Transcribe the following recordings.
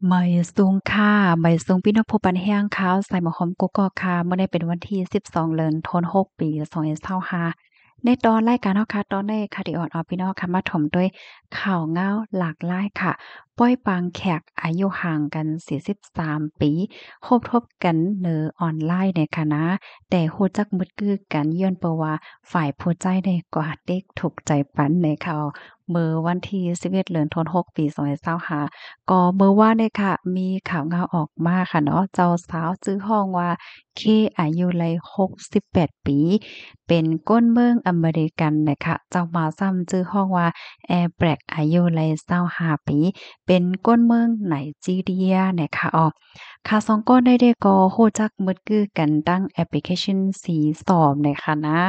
ไม่สูงค่ะไม่สูงพี่น้องผู้ปันแห้งขาวใส่หมวกหอมกุกกอกค่ะเมื่อได้เป็นวันที่12เดือนธันวาคมปี2025ในตอนรายการเนาะค่ะตอนในค่ะที่ออนออพี่น้องค่ะมาถมด้วยข่าวเงาหลากหลายค่ะป้อยปางแขกอายุห่างกัน43ปีคบทบกันเนอออนไลน์ในคณะแต่ฮู้จักมึดคือกันย้อนเปาว่าฝ่ายผู้ใจได้กว่าเด็กถูกใจปันในข่าวเมื่อวันที่11เดือนธันวาคมปี2025 ก็เมื่อวานเนี่ยค่ะมีข่าวงาออกมาค่ะเนาะเจ้าสาวชื่อฮ้องว่าเคอายุไล68ปีเป็นก้นเมืองอเมริกันน่ะค่ะเจ้าบ่าวซ้ำชื่อฮ้องว่าแอร์แบร็กอายุไล25ปีเป็นก้นเมืองไนจีเรียน่ะค่ะค่ะสองคนได้ก็รู้จักมึดคือกันตั้งแอปพลิเคชันสีสอมน่ะค่ะนะ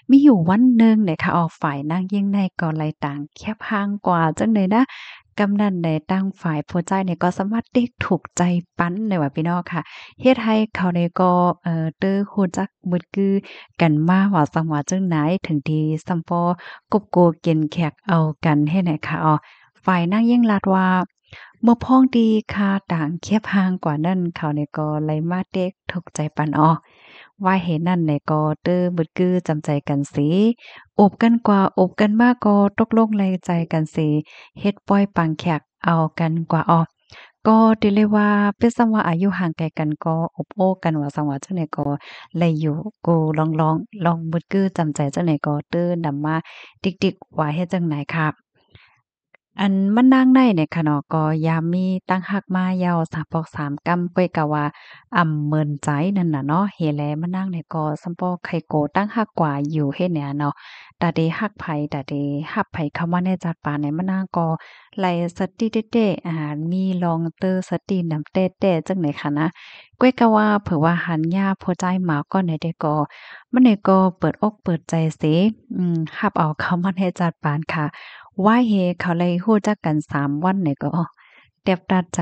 มีอยู่วันหนึ่งน่ะค่ะฝ่ายนางยิ่งในก็ไลต่างแคบห่างกว่าจังเลยนะ กำนันในตั้งฝ่ายผู้ใจเนี่ยก็สามารถเด็กถูกใจปั้นในว่าพี่น้องค่ะเฮ็ดให้เขาเนี่ยก็เต้อฮู้จักมึดกือกันมาว่าสังว่าจังไหนถึงที่ซัมปอกบโกเกินแขกเอากันให้ไหนค่ะฝ่ายนางยิ่งลัดว่าเมื่อพ้องดีค่าต่างเคียบห่างกว่านั้นเขาเนี่ยก็เลยมาเด็กถูกใจปันว่าเหตุนั้นเนี่ยก็เต้อมึดกือจำใจกันสิอบกันกว่าอบกันมากก็ตกลงไลใจกันสิ เฮ็ดป้อยปังแขกเอากันกว่าก็ติเลยว่าเป็นซั้นว่าอายุห่างไกลกันก็อบโอ้กันว่าซั้นว่าจังได๋ก็เลยอยู่กูลองบึดกือจำใจจังได๋ก็เด้อนำมาติ๊กๆว่าเฮ็ดจั่งใดครับอันมันนางในเนี่ยค่ะเนาะก็ยามมีตั้งฮักมายาวสามปอกสามกำก้อยกะว่าเมินใจนั่นน่ะเนาะเฮแลมานางเนี่ยก็ซัมปอไข่โกตั้งฮักกว่าอยู่เฮ็ดเนี่ยเนาะตาเดฮักไผตาเดฮับไผเข้ามาในจัดปานในมะนางก็ไหลสติเต๊ะๆอาหารมีลองเตอสตินำแต้ๆจังไหนค่ะนะก้อยกะว่าเผื่อว่าหันยาพอใจหมาก็ในได้ก็มันนี่ก็เปิดอกเปิดใจเสฮับเอาเข้ามาในจัดปานค่ะ ว่าเฮเขาเลยฮู้จักกัน3 วันนี่ก็แตบตาใจ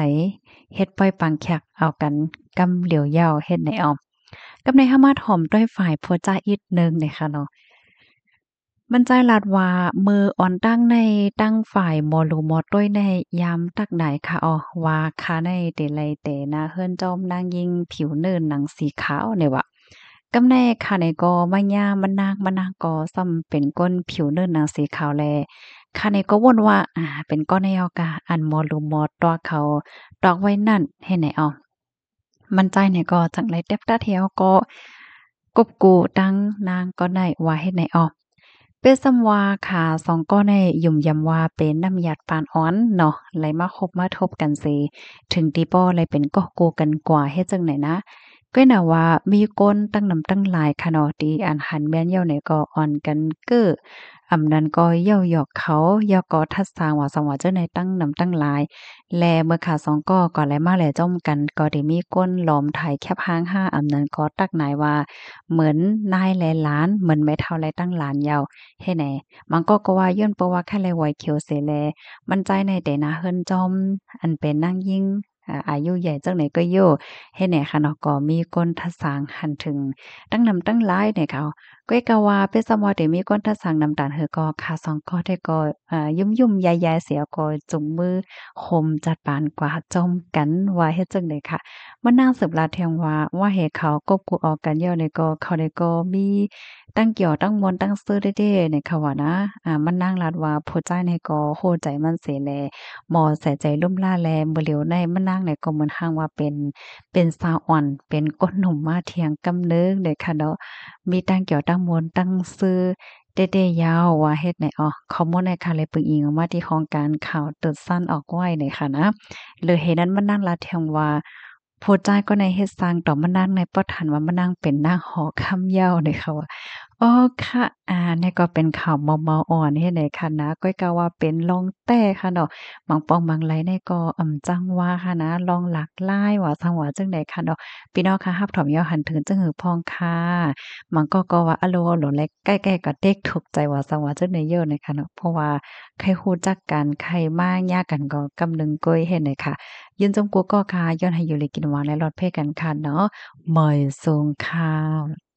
เฮ็ดปล่อยปางแขกเอากันกำเหลียวยาวเฮ็ดในกับในหามาถ่อมด้วยฝ่ายผัวจ้าอีกหนึ่งนี่ค่ะเนาะมันใจลาดว่ามืออ่อนตั้งในตั้งฝ่ายหมอหลูหมอต้วยในยามตักใดค่ะว่าคาในเตไลเตนะเฮิรนจอมนางยิงผิวเนินหนังสีขาวเนี่ยว่ากำแน่ค่ะในก็มายามันนางก็ซ้ำเป็นก้นผิวเนินหนังสีขาวแลค่ะในก็วนว่าเป็นก้อนในกะอันหมอหลูหมอตัวเขาตอกไว้นั่นให้ไหนมันใจเนี่ยก็จังไรเต็บตาเทียวก็กบกูตั้งนางก็ได้ว่าเฮ็ดไหนเป็นสำว่าขาสองก็ได้ยุ่มยำว่าเป็นน้ำยาดปานอ้อนเนาะไหลมาคบมาทบกันสิถึงตีป้อเลยเป็นก็โกกันกว่าเฮ็ดจังไหนนะก็น่ะว่ามีก้นตั้งนำตั้งหลายค่ะเนาะที่อันหันแม่นเหี่ยวเนี่ยก็อ่อนกันเก้อนั้นก็เย้าหยอกเขายอกอทัดสร้างว่าสังว่าเจ้าในตั้งนำตั้งหลาย แลเมื่อขาสองก็แลมาแลจ้อมกันก็ได้มีก้นหลอมไถแคบห้างห้านั้นก็ตักหนายว่าเหมือนนายแลหลานเหมือนไม่เท่าไรตั้งหลานยาวเฮ็ดแหนมันก็ว่าย้อนเพราะว่าแค่ไลไหวเขียวเสแลมันใจในแต่นาเฮิรนจอมอันเป็นนางยิ่งอายุใหญ่จังไหนก็โย่เฮ็ดแหนค่ะเนาะก็มีก้นทะสางหันถึงตั้งนำตั้งหลายเนี่ยค่ะก้อยกะว่าเป็นสมอได้มีก้นทะสางนำตาลเฮอก็ขาสองก็ได้ก็ยุ่มๆยายๆเสียก็จุงมือ คมจัดปานกว่าจอมกันว่าเฮ็ดจังได๋ค่ะมานั่งสืบลาแทงว่าให้เขากบกูออกกันเหี่ยวนี่ก็เขาได้ก็มีตั้งเกี่ยวตั้งมนต์ตั้งซื้อเด้ๆนี่ค่ะว่านะมันนั่งลาดว่าผู้ใจนี่ก็โฮใจมันเสแลหมอใส่ใจลุ่มล่าแลบ่เหลียวในมันนั่งนี่ก็เหมือนห่างว่าเป็นสาวอ่อนเป็นก้นหนุ่มมาเถียงกำเนิงเด้ค่ะเนาะมีตั้งเกี่ยวตั้งมนต์ตั้งซื้อ เดๆยาวว่าเฮ็ดไหนข้อมูลในค่ะเลยปึงอิงออกมาที่ของการข่าวตดสั้นออกไว้นี่ค่ะนะหรือเหตุนั้นมันนั่งลาแทงว่าผู้จ่ายก็ในเฮ็ดสร้างต่อมานั่งในป้อทันว่ามานั่งเป็นนางหอค่ำเหย้านี่ค่ะว่าอ๋อค่ะนี่ก็เป็นข่าวเมาๆอ่อนเฮ็ดไหนค่ะนะก้อยก็ว่าเป็นลองแต้ค่ะเนาะบางปองบางไหลนี่ก็จังว่าค่ะนะลองหลากหลายว่าจังว่าจังได๋ค่ะเนาะพี่น้องค่ะรับถอมยอหันถึงจังหือพองค่ะ มันก็ว่าอะโลโหลเล็กใกล้ๆกับเด็กถูกใจว่าสังว่าจักได้เยอะเลยค่ะเนาะเพราะว่าใครฮู้จักกันใครมายากกันก็กำลึงก้อยเฮ็ดน่ะค่ะยืนจงกัวก็ค่ะย้อนให้อยู่เลยกินหวานและรอดเพ่กันค่ะเนาะเหมยสูงค่ะ